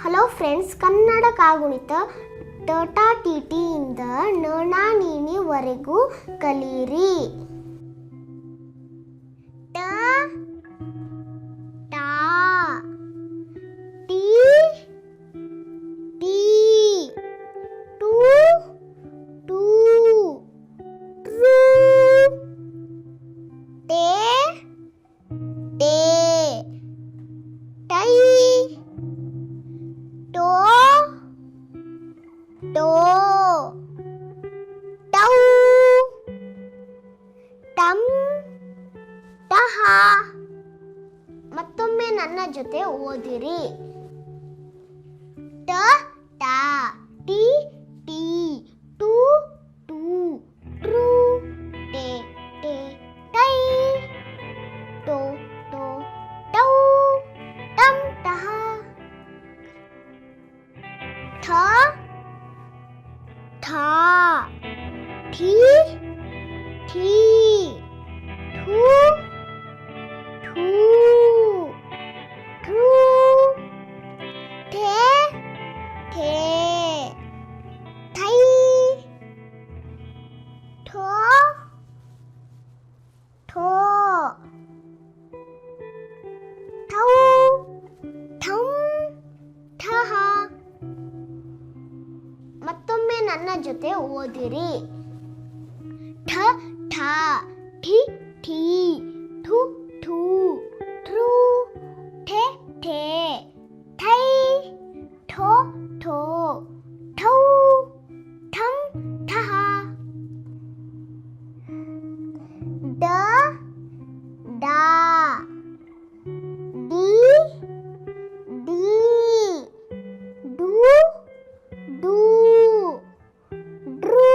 Hello friends, Kannada ಕಾಗುಣಿತ ಟ T ಟಿಯಿಂದ ನ ನೀನಿವರೆಗೂ ಕಲಿಯಿರಿ. ಟ ಟಾ ಟಿ ಟಿ ಟೂ ಟೂ ಟ್ರೂ ಟೇ ಟೇ ಟೈ ಟೋ ಟೋ ಟೌ ಟಂ ಟಹ. ಮತ್ತೊಮ್ಮೆ ನನ್ನ ಜೊತೆ ಓದಿರಿ. ಟ ಟಾ ಟಿ ಟಿ ಟೂ ಟೂ ಟ್ರೂ ಟೇ ಟೇ ಟೈ ಟೋ ಟೋ ಟೌ ಟಂ ಟಹ. ಠ ಠಾ ಠೀ ಠೀ ಠೂ ಠೂ ಠೂ ಠೇ ಠೇ ಠೈ ಠೋ ಠೋ ಠೌ ಠಂ ಠಹ. ಮತ್ತೊಮ್ಮೆ ನನ್ನ ಜೊತೆ ಓದಿರಿ. ಠ ಠಾ ಠಿ ಠೀ ಠು ಠೂ ಟ್ರೂ ಠೇ ಠೇ ಠೈ ಠೋ ಠೋ ಠೌ ಠಂ ಠಹ. ಡ ಡಾ ಡಿ ಡಿ ಡೂ ಡೂ ಡ್ರೂ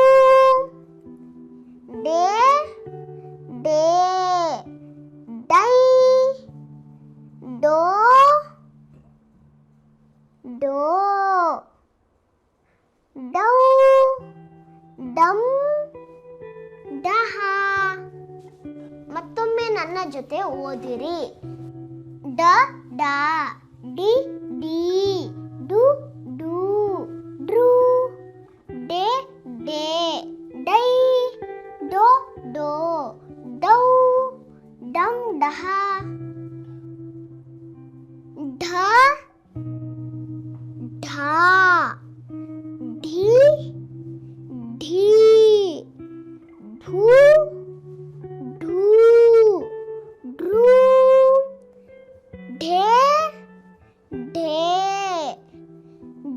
ಡೇ ಡೇ ಡೈ ಡೋ ಡೋ ಡೌ ಡಂ ಡಹ. ಮತ್ತೊಮ್ಮೆ ನನ್ನ ಜೊತೆ ಓದಿರಿ. ಡ ಡಾ ಡಿ ಡಿ ಡು ಡೂ ಡ್ರೂ ಡೇ ಡೇ ಡೈ ಡೋ ಡೋ ಡೌ ಡಂ ಡಹ. ಢ ಢಾ ಢೀ ಢೀ ಢೂ ಢೂ ಢೃ ಢೇ ಢೇ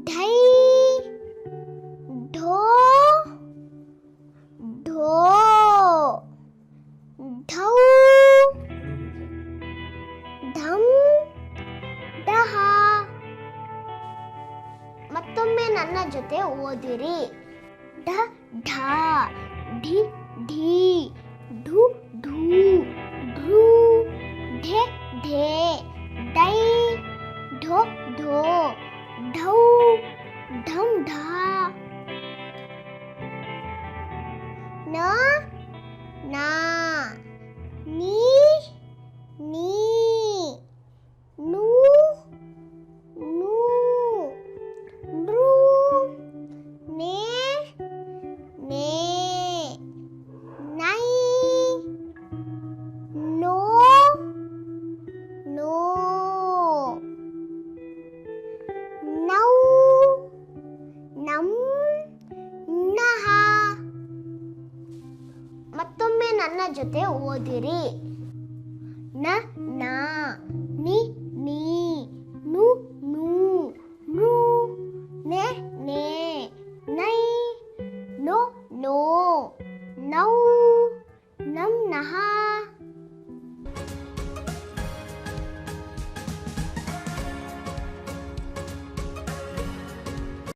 ಢೈ ಢೋ ಢೋ ಢೌ ಢಂ ಢಹ. ಮತ್ತೊಮ್ಮೆ ನನ್ನ ಜೊತೆ ಓದಿರಿ. ಢ ಢಾ ಢಿ ಢೀ ಢು ಢೂ ಢೃ ಢೇ ಢೇ ಡೈ ಢೋ ಢೋ ಢೌ ಢಂ ಢಹ. ನ ನಾ ನೀ ನೀ ನೂ ನೂ ನೃ ನೇ ನೇ ನೈ ನೋ ನೋ ನೌ ನಂ ನಹ. ಮತ್ತೊಮ್ಮೆ ನನ್ನ ಜೊತೆ ಓದಿರಿ. ನ ನಾ ನಿ